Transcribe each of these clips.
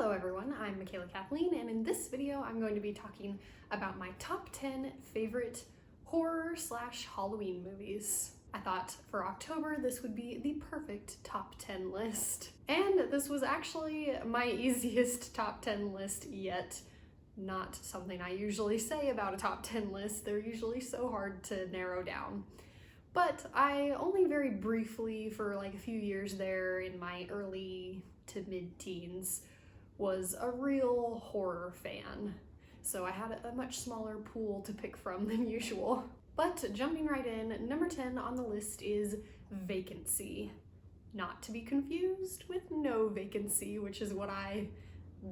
Hello everyone, I'm Michaela Kathleen, and in this video I'm going to be talking about my top 10 favorite horror/Halloween movies. I thought for October this would be the perfect top 10 list. And this was actually my easiest top 10 list yet. Not something I usually say about a top 10 list. They're usually so hard to narrow down. But I only very briefly, for like a few years there in my early to mid-teens, was a real horror fan. So I had a much smaller pool to pick from than usual. But jumping right in, number 10 on the list is Vacancy. Not to be confused with No Vacancy, which is what I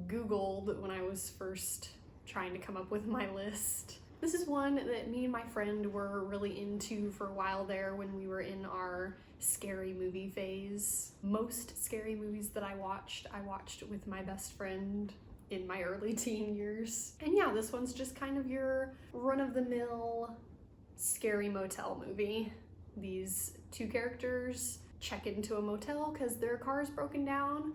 Googled when I was first trying to come up with my list. This is one that me and my friend were really into for a while there when we were in our scary movie phase. Most scary movies that I watched with my best friend in my early teen years. And yeah, this one's just kind of your run-of-the-mill scary motel movie. These two characters check into a motel because their car's broken down,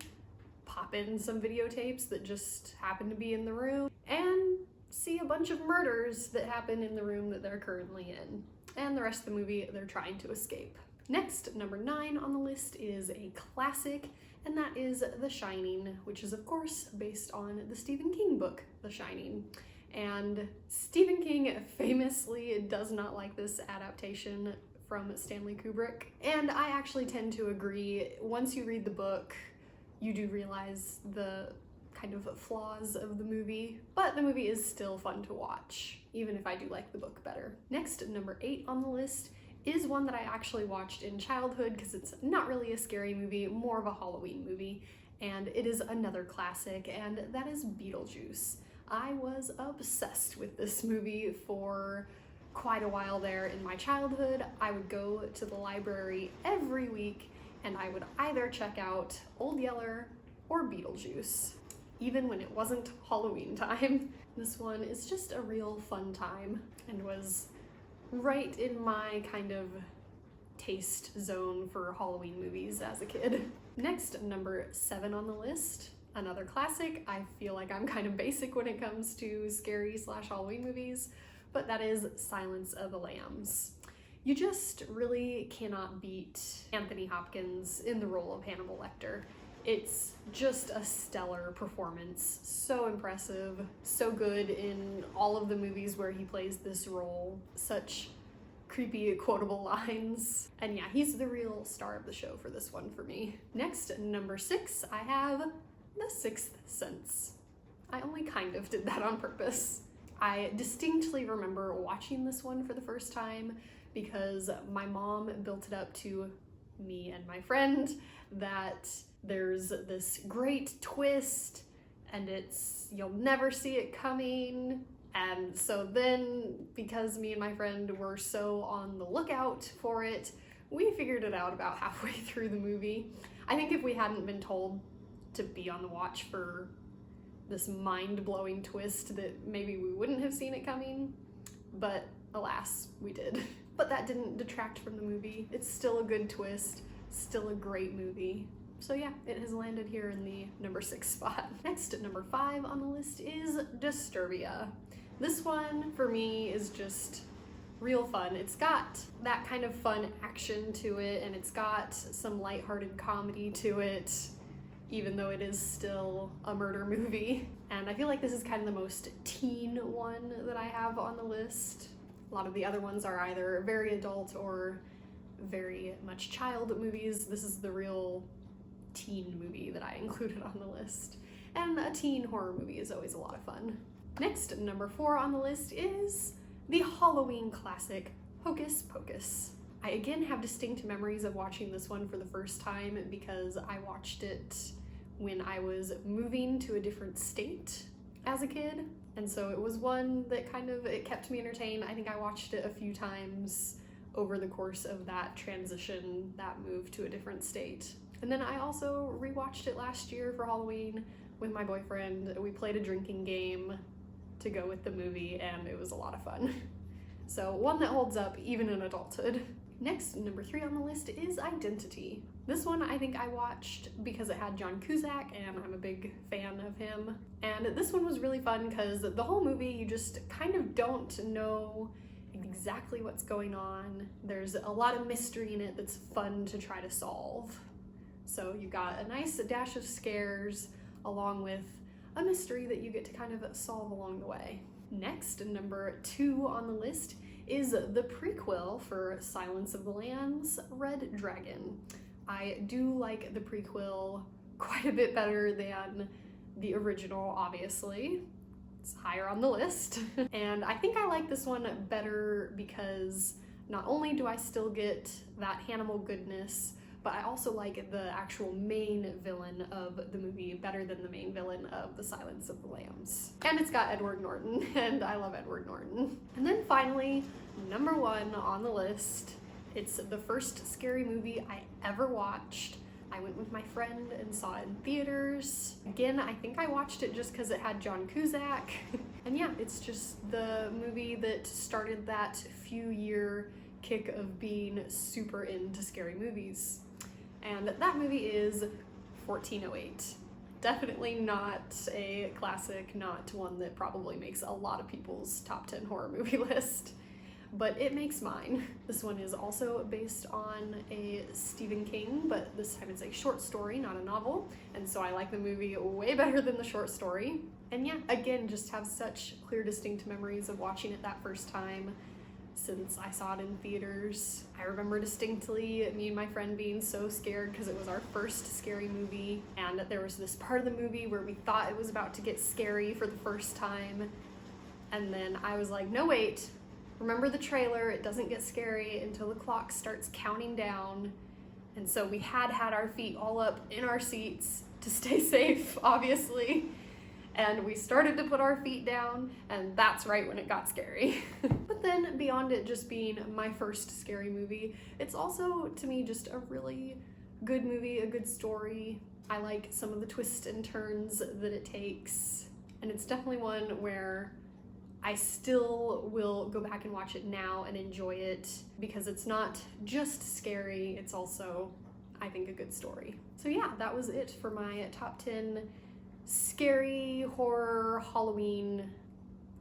pop in some videotapes that just happen to be in the room, and see a bunch of murders that happen in the room that they're currently in. And the rest of the movie, they're trying to escape. Next, number 9 on the list is a classic, and that is The Shining, which is of course based on the Stephen King book, The Shining. And Stephen King famously does not like this adaptation from Stanley Kubrick. And I actually tend to agree. Once you read the book, you do realize the kind of flaws of the movie, but the movie is still fun to watch, even if I do like the book better. Next, number 8 on the list is one that I actually watched in childhood because it's not really a scary movie, more of a Halloween movie, and it is another classic, and that is Beetlejuice. I was obsessed with this movie for quite a while there in my childhood. I would go to the library every week and I would either check out Old Yeller or Beetlejuice, even when it wasn't Halloween time. This one is just a real fun time and was right in my kind of taste zone for Halloween movies as a kid. Next, number 7 on the list, another classic. I feel like I'm kind of basic when it comes to scary/Halloween movies, but that is Silence of the Lambs. You just really cannot beat Anthony Hopkins in the role of Hannibal Lecter. It's just a stellar performance, so impressive, so good in all of the movies where he plays this role, such creepy quotable lines, and yeah, he's the real star of the show for this one for me. Next, number 6, I have The Sixth Sense. I only kind of did that on purpose. I distinctly remember watching this one for the first time because my mom built it up to me and my friend that there's this great twist and you'll never see it coming. And so then, because me and my friend were so on the lookout for it, we figured it out about halfway through the movie. I think if we hadn't been told to be on the watch for this mind-blowing twist, that maybe we wouldn't have seen it coming, but alas, we did. But that didn't detract from the movie. It's still a good twist, still a great movie. So yeah, it has landed here in the number 6 spot. Next, at number 5 on the list is Disturbia. This one, for me, is just real fun. It's got that kind of fun action to it, and it's got some lighthearted comedy to it, even though it is still a murder movie. And I feel like this is kind of the most teen one that I have on the list. A lot of the other ones are either very adult or very much child movies. This is the real teen movie that I included on the list. And a teen horror movie is always a lot of fun. Next, number 4 on the list is the Halloween classic, Hocus Pocus. I again have distinct memories of watching this one for the first time because I watched it when I was moving to a different state as a kid. And so it was one that it kept me entertained. I think I watched it a few times over the course of that transition, that move to a different state. And then I also rewatched it last year for Halloween with my boyfriend. We played a drinking game to go with the movie, and it was a lot of fun. So one that holds up even in adulthood. Next, number 3 on the list is Identity. This one I think I watched because it had John Cusack, and I'm a big fan of him. And this one was really fun because the whole movie you just kind of don't know exactly what's going on. There's a lot of mystery in it that's fun to try to solve. So you got a nice dash of scares along with a mystery that you get to kind of solve along the way. Next, number 2 on the list is the prequel for Silence of the Lambs, Red Dragon. I do like the prequel quite a bit better than the original, obviously. It's higher on the list. And I think I like this one better because not only do I still get that Hannibal goodness, but I also like the actual main villain of the movie better than the main villain of The Silence of the Lambs. And it's got Edward Norton, and I love Edward Norton. And then finally, number 1 on the list, it's the first scary movie I ever watched. I went with my friend and saw it in theaters. Again, I think I watched it just because it had John Cusack. And yeah, it's just the movie that started that few-year kick of being super into scary movies. And that movie is 1408. Definitely not a classic, not one that probably makes a lot of people's top 10 horror movie list, but it makes mine. This one is also based on a Stephen King, but this time it's a short story, not a novel, and so I like the movie way better than the short story. And yeah, again, just have such clear, distinct memories of watching it that first time since I saw it in theaters. I remember distinctly me and my friend being so scared because it was our first scary movie, and there was this part of the movie where we thought it was about to get scary for the first time, and then I was like, no wait, remember the trailer, it doesn't get scary until the clock starts counting down. And so we had our feet all up in our seats to stay safe, obviously. And we started to put our feet down, and that's right when it got scary. But then beyond it just being my first scary movie, it's also, to me, just a really good movie, a good story. I like some of the twists and turns that it takes, and it's definitely one where I still will go back and watch it now and enjoy it because it's not just scary, it's also, I think, a good story. So yeah, that was it for my top 10 scary, horror, Halloween,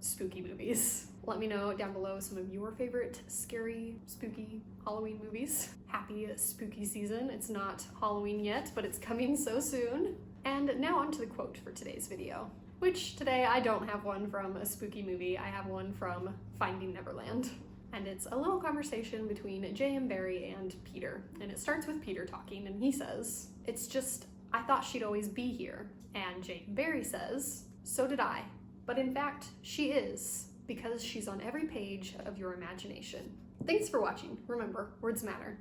spooky movies. Let me know down below some of your favorite scary, spooky Halloween movies. Happy spooky season. It's not Halloween yet, but it's coming so soon. And now on to the quote for today's video, which today I don't have one from a spooky movie. I have one from Finding Neverland. And it's a little conversation between J.M. Barrie and Peter. And it starts with Peter talking, and he says, "It's just, I thought she'd always be here." And J.M. Barrie says, "So did I. But in fact, she is, because she's on every page of your imagination." Thanks for watching. Remember, words matter.